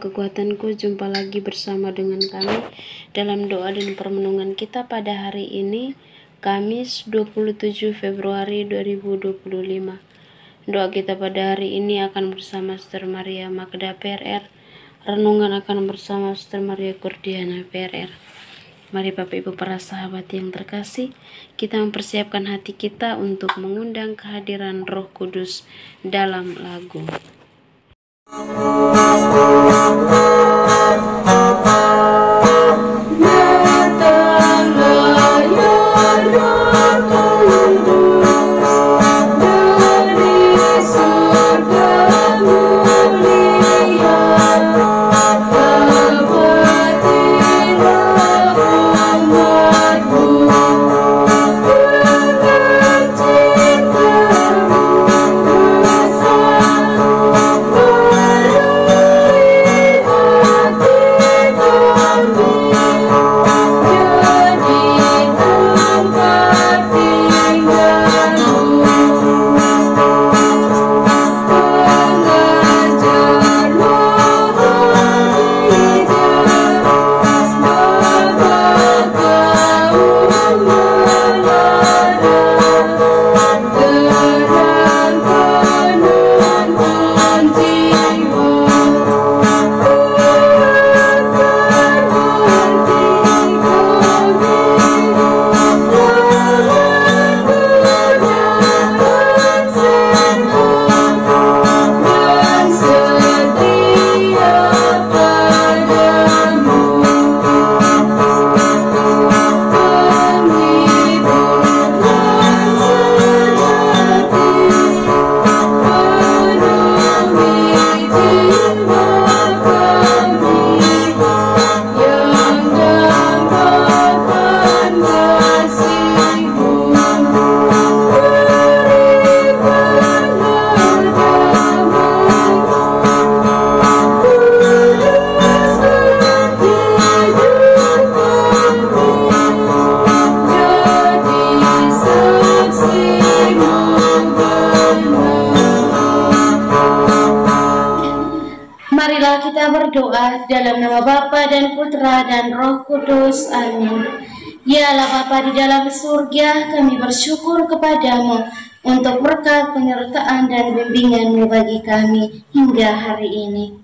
kekuatanku, jumpa lagi bersama dengan kami dalam doa dan permenungan kita pada hari ini, Kamis 27 Februari 2025. Doa kita pada hari ini akan bersama Sister Maria Magda PRR. Renungan akan bersama Sister Maria Kurdiana PRR. Mari Bapak Ibu para sahabat yang terkasih, kita mempersiapkan hati kita untuk mengundang kehadiran Roh Kudus dalam lagu. Marilah kita berdoa dalam nama Bapa dan Putra dan Roh Kudus. Amin. Ya Allah Bapa di dalam surga, kami bersyukur kepadamu untuk berkat penyertaan dan bimbingan-Mu bagi kami hingga hari ini.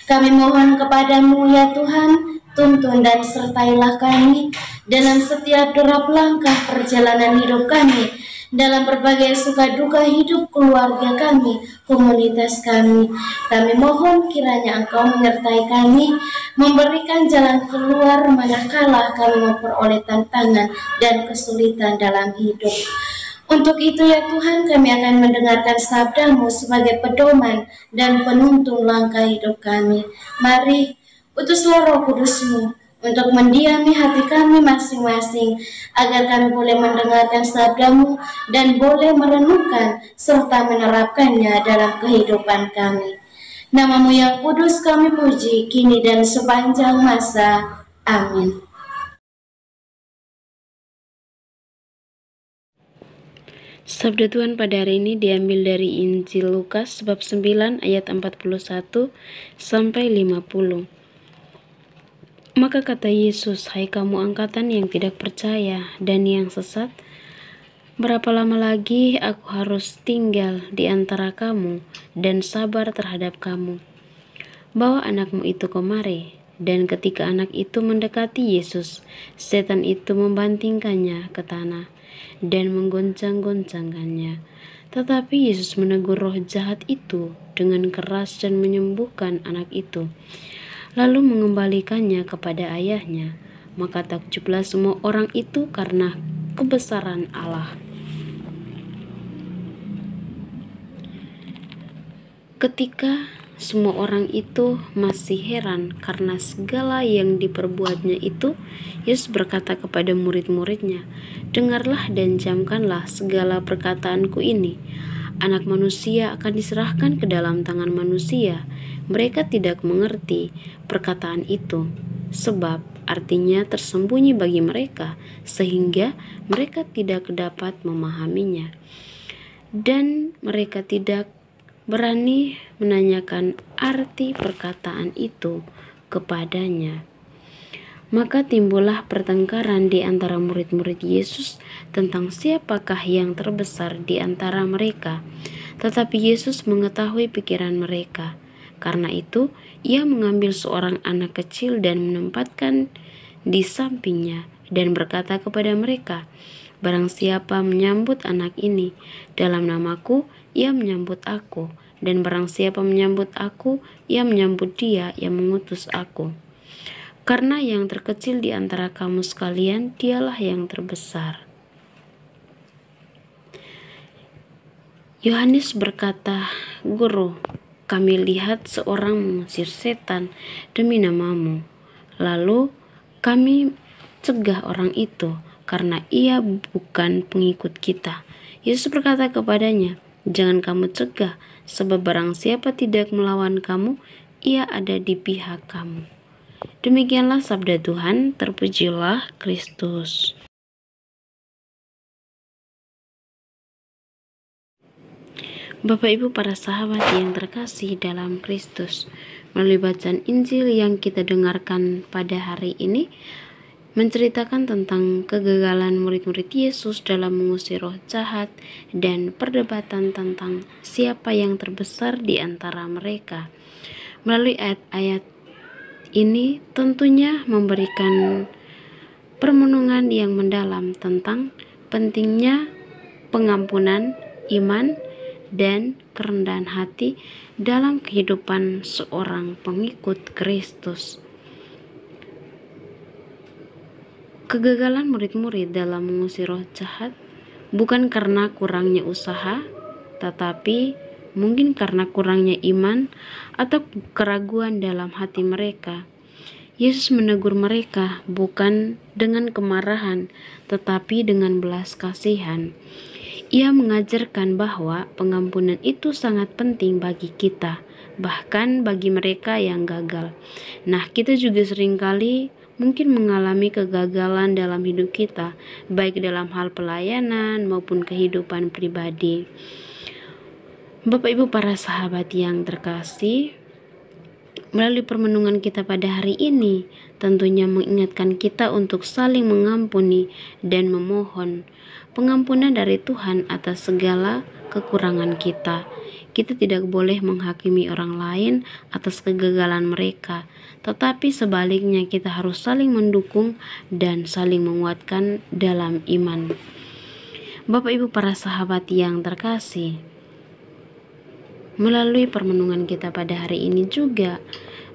Kami mohon kepadamu ya Tuhan, tuntun dan sertailah kami dalam setiap derap langkah perjalanan hidup kami, dalam berbagai suka duka hidup keluarga kami, komunitas kami. Kami mohon kiranya Engkau menyertai kami, memberikan jalan keluar manakala kami memperoleh tantangan dan kesulitan dalam hidup. Untuk itu ya Tuhan, kami akan mendengarkan sabda-Mu sebagai pedoman dan penuntun langkah hidup kami. Mari, utuslah Roh Kudus-Mu untuk mendiami hati kami masing-masing, agar kami boleh mendengarkan sabda-Mu dan boleh merenungkan serta menerapkannya dalam kehidupan kami. Nama-Mu yang kudus kami puji, kini dan sepanjang masa. Amin. Sabda Tuhan pada hari ini diambil dari Injil Lukas bab 9 ayat 41 sampai 50. Maka kata Yesus, "Hai kamu angkatan yang tidak percaya dan yang sesat, berapa lama lagi aku harus tinggal di antara kamu dan sabar terhadap kamu? Bawa anakmu itu kemari." Dan ketika anak itu mendekati Yesus, setan itu membantingkannya ke tanah dan menggoncang-goncangkannya. Tetapi Yesus menegur roh jahat itu dengan keras dan menyembuhkan anak itu, lalu mengembalikannya kepada ayahnya. Maka takjublah semua orang itu karena kebesaran Allah. Ketika semua orang itu masih heran karena segala yang diperbuatnya itu, Yesus berkata kepada murid-muridnya, "Dengarlah dan camkanlah segala perkataanku ini. Anak manusia akan diserahkan ke dalam tangan manusia. Mereka tidak mengerti perkataan itu, sebab artinya tersembunyi bagi mereka, sehingga mereka tidak dapat memahaminya. Dan mereka tidak berani menanyakan arti perkataan itu kepadanya. Maka timbullah pertengkaran di antara murid-murid Yesus tentang siapakah yang terbesar di antara mereka. Tetapi Yesus mengetahui pikiran mereka. Karena itu, ia mengambil seorang anak kecil dan menempatkan di sampingnya dan berkata kepada mereka, "Barang siapa menyambut anak ini dalam namaku, ia menyambut aku. Dan barang siapa menyambut aku, ia menyambut dia yang mengutus aku. Karena yang terkecil di antara kamu sekalian, dialah yang terbesar." Yohanes berkata, "Guru, kami lihat seorang mengusir setan demi namamu. Lalu kami cegah orang itu karena ia bukan pengikut kita." Yesus berkata kepadanya, "Jangan kamu cegah, sebab barang siapa tidak melawan kamu, ia ada di pihak kamu." Demikianlah sabda Tuhan, terpujilah Kristus. Bapak Ibu para sahabat yang terkasih dalam Kristus, melalui bacaan Injil yang kita dengarkan pada hari ini menceritakan tentang kegagalan murid-murid Yesus dalam mengusir roh jahat dan perdebatan tentang siapa yang terbesar di antara mereka. Melalui ayat-ayat ini tentunya memberikan permenungan yang mendalam tentang pentingnya pengampunan, iman, dan kerendahan hati dalam kehidupan seorang pengikut Kristus. Kegagalan murid-murid dalam mengusir roh jahat bukan karena kurangnya usaha, tetapi mungkin karena kurangnya iman atau keraguan dalam hati mereka. Yesus menegur mereka bukan dengan kemarahan, tetapi dengan belas kasihan. Ia mengajarkan bahwa pengampunan itu sangat penting bagi kita, bahkan bagi mereka yang gagal. Nah, kita juga seringkali mungkin mengalami kegagalan dalam hidup kita, baik dalam hal pelayanan maupun kehidupan pribadi. Bapak Ibu para sahabat yang terkasih, melalui permenungan kita pada hari ini tentunya mengingatkan kita untuk saling mengampuni dan memohon pengampunan dari Tuhan atas segala kekurangan kita. Kita tidak boleh menghakimi orang lain atas kegagalan mereka, tetapi sebaliknya kita harus saling mendukung dan saling menguatkan dalam iman. Bapak Ibu para sahabat yang terkasih, melalui permenungan kita pada hari ini juga,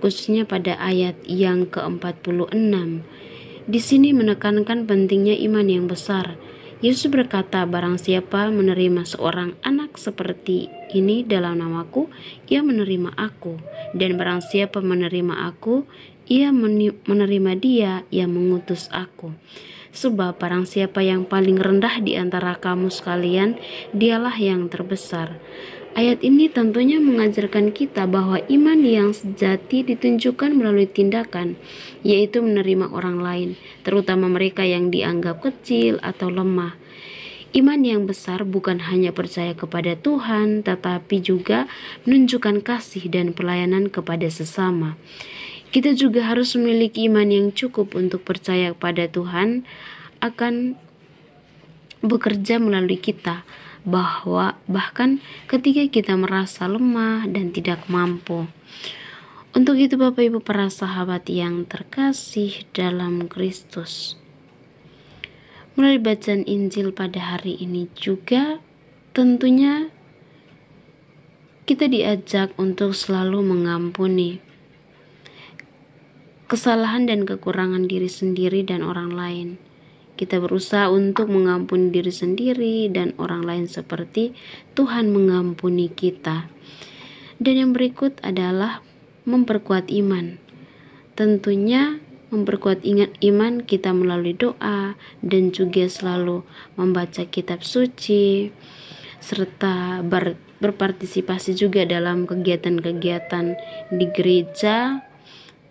khususnya pada ayat yang ke-46, di sini menekankan pentingnya iman yang besar. Yesus berkata, "Barang siapa menerima seorang anak seperti ini dalam namaku, ia menerima aku. Dan barang siapa menerima aku, ia menerima dia yang mengutus aku. Sebab barang siapa yang paling rendah di antara kamu sekalian, dialah yang terbesar." Ayat ini tentunya mengajarkan kita bahwa iman yang sejati ditunjukkan melalui tindakan, yaitu menerima orang lain, terutama mereka yang dianggap kecil atau lemah. Iman yang besar bukan hanya percaya kepada Tuhan, tetapi juga menunjukkan kasih dan pelayanan kepada sesama. Kita juga harus memiliki iman yang cukup untuk percaya kepada Tuhan akan bekerja melalui kita, bahkan ketika kita merasa lemah dan tidak mampu. Untuk itu Bapak Ibu para sahabat yang terkasih dalam Kristus, melalui bacaan Injil pada hari ini juga tentunya kita diajak untuk selalu mengampuni kesalahan dan kekurangan diri sendiri dan orang lain. Kita berusaha untuk mengampuni diri sendiri dan orang lain seperti Tuhan mengampuni kita. Dan yang berikut adalah memperkuat iman. Tentunya memperkuat iman kita melalui doa dan juga selalu membaca kitab suci, serta berpartisipasi juga dalam kegiatan-kegiatan di gereja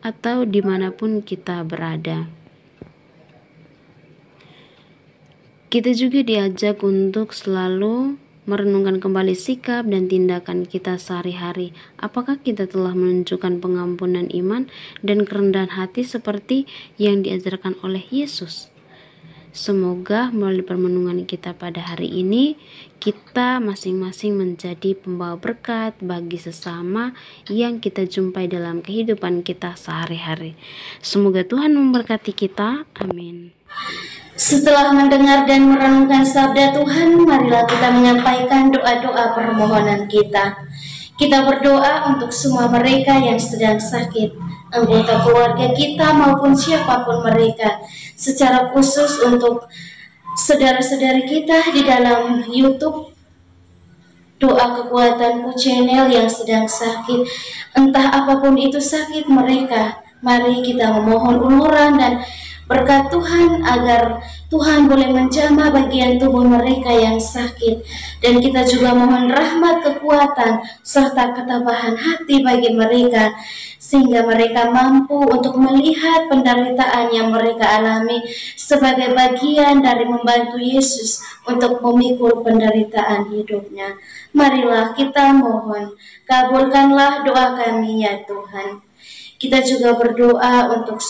atau dimanapun kita berada. Kita juga diajak untuk selalu merenungkan kembali sikap dan tindakan kita sehari-hari. Apakah kita telah menunjukkan pengampunan iman dan kerendahan hati seperti yang diajarkan oleh Yesus? Semoga melalui permenungan kita pada hari ini, kita masing-masing menjadi pembawa berkat bagi sesama yang kita jumpai dalam kehidupan kita sehari-hari. Semoga Tuhan memberkati kita. Amin. Setelah mendengar dan merenungkan sabda Tuhan, marilah kita menyampaikan doa-doa permohonan kita. Kita berdoa untuk semua mereka yang sedang sakit, anggota keluarga kita maupun siapapun mereka, secara khusus untuk saudara-saudari kita di dalam YouTube Doa Kekuatanku channel yang sedang sakit. Entah apapun itu sakit mereka, mari kita memohon uluran dan berkat Tuhan agar Tuhan boleh menjamah bagian tubuh mereka yang sakit. Dan kita juga mohon rahmat, kekuatan, serta ketabahan hati bagi mereka, sehingga mereka mampu untuk melihat penderitaan yang mereka alami sebagai bagian dari membantu Yesus untuk memikul penderitaan hidupnya. Marilah kita mohon, kabulkanlah doa kami ya Tuhan. Kita juga berdoa untuk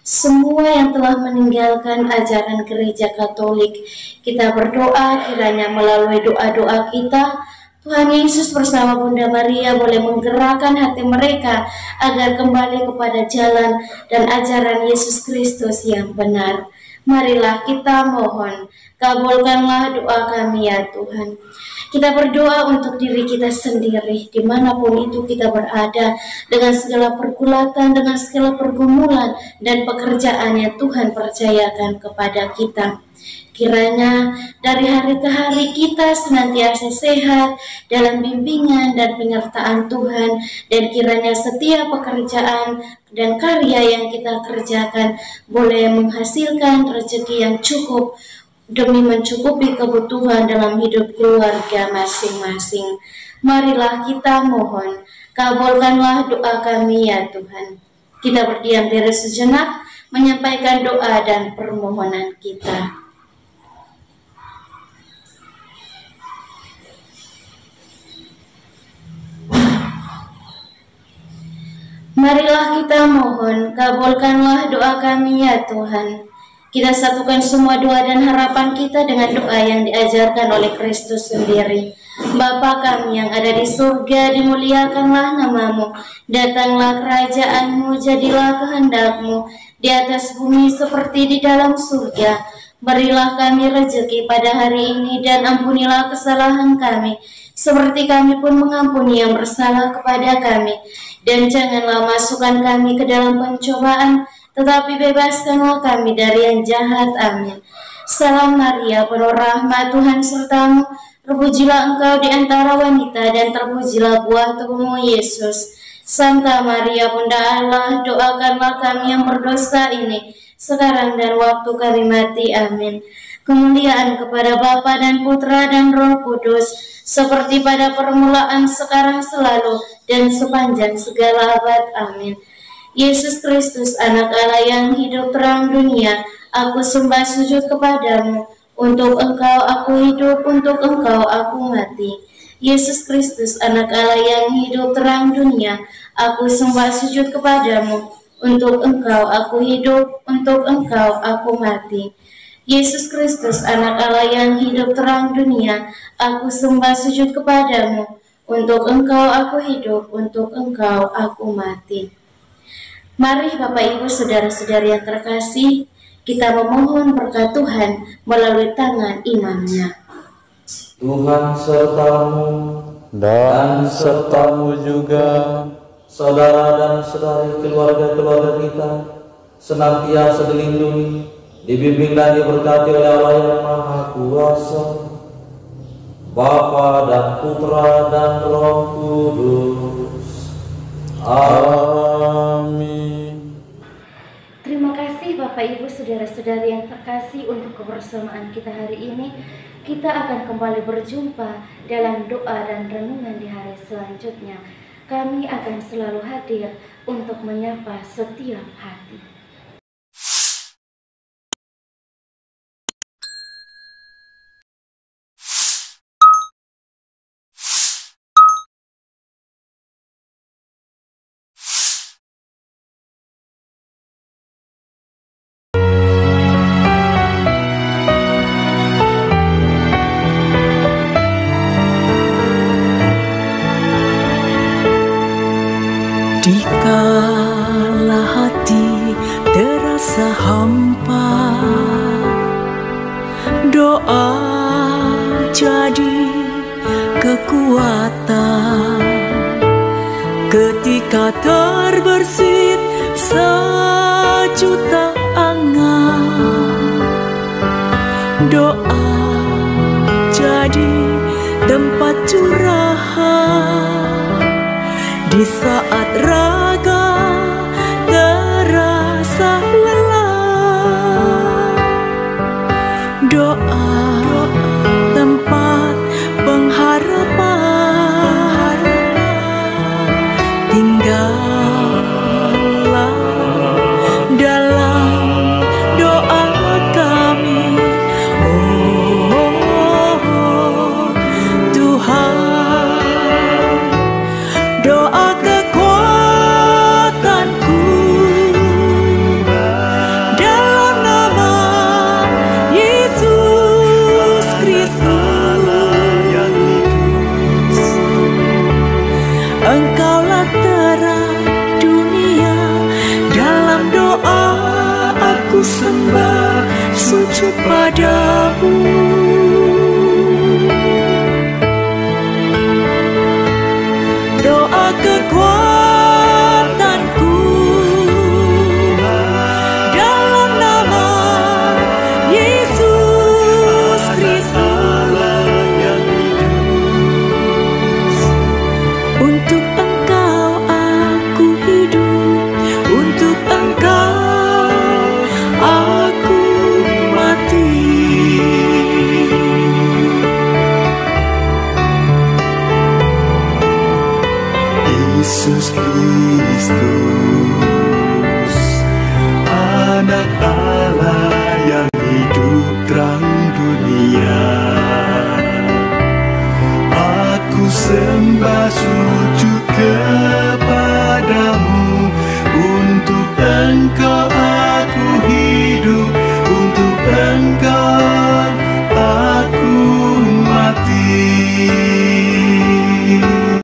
semua yang telah meninggalkan ajaran gereja Katolik. Kita berdoa kiranya melalui doa-doa kita, Tuhan Yesus bersama Bunda Maria boleh menggerakkan hati mereka agar kembali kepada jalan dan ajaran Yesus Kristus yang benar. Marilah kita mohon, kabulkanlah doa kami ya Tuhan. Kita berdoa untuk diri kita sendiri, dimanapun itu kita berada, dengan segala pergulatan, dengan segala pergumulan dan pekerjaan yang Tuhan percayakan kepada kita. Kiranya dari hari ke hari kita senantiasa sehat dalam bimbingan dan penyertaan Tuhan, dan kiranya setiap pekerjaan dan karya yang kita kerjakan boleh menghasilkan rezeki yang cukup demi mencukupi kebutuhan dalam hidup keluarga masing-masing. Marilah kita mohon, kabulkanlah doa kami ya Tuhan. Kita berdiam diri sejenak, menyampaikan doa dan permohonan kita. Marilah kita mohon, kabulkanlah doa kami ya Tuhan. Kita satukan semua doa dan harapan kita dengan doa yang diajarkan oleh Kristus sendiri. Bapa kami yang ada di surga, dimuliakanlah namamu. Datanglah kerajaanmu, jadilah kehendakmu di atas bumi seperti di dalam surga. Berilah kami rezeki pada hari ini dan ampunilah kesalahan kami, seperti kami pun mengampuni yang bersalah kepada kami. Dan janganlah masukkan kami ke dalam pencobaan, tetapi bebaskanlah kami dari yang jahat. Amin. Salam Maria, penuh rahmat, Tuhan sertamu. Terpujilah engkau di antara wanita, dan terpujilah buah tubuhmu, Yesus. Santa Maria, Bunda Allah, doakanlah kami yang berdosa ini, sekarang dan waktu kami mati. Amin. Kemuliaan kepada Bapa dan Putra dan Roh Kudus, seperti pada permulaan, sekarang, selalu, dan sepanjang segala abad. Amin. Yesus Kristus, anak Allah yang hidup terang dunia, aku sembah sujud kepadamu. Untuk engkau aku hidup, untuk engkau aku mati. Yesus Kristus, anak Allah yang hidup terang dunia, aku sembah sujud kepadamu. Untuk engkau aku hidup, untuk engkau aku mati. Yesus Kristus, anak Allah yang hidup terang dunia, aku sembah sujud kepadamu. Untuk engkau aku hidup, untuk engkau aku mati. Mari Bapak Ibu saudara-saudari yang terkasih, kita memohon berkat Tuhan melalui tangan imamnya. Tuhan sertamu dan sertamu juga, saudara dan saudari keluarga-keluarga kita, senantiasa dilindungi, dibimbing dan diberkati oleh Allah yang Maha Kuasa, Bapa dan Putra dan Roh Kudus. Amin. Terima kasih Bapak Ibu saudara-saudari yang terkasih untuk kebersamaan kita hari ini. Kita akan kembali berjumpa dalam doa dan renungan di hari selanjutnya. Kami akan selalu hadir untuk menyapa setiap hati. hampa. Doa jadi kekuatan ketika terbersit sejuta angan. Doa jadi tempat curahan di saat raga terasa lelah. Doa tempat pengharapan, tinggallah dalam doa kami. Oh Tuhan, doa kekuatanku dalam nama Yesus Kristus. Engkaulah terang dunia, dalam doa aku sembah sujud padamu.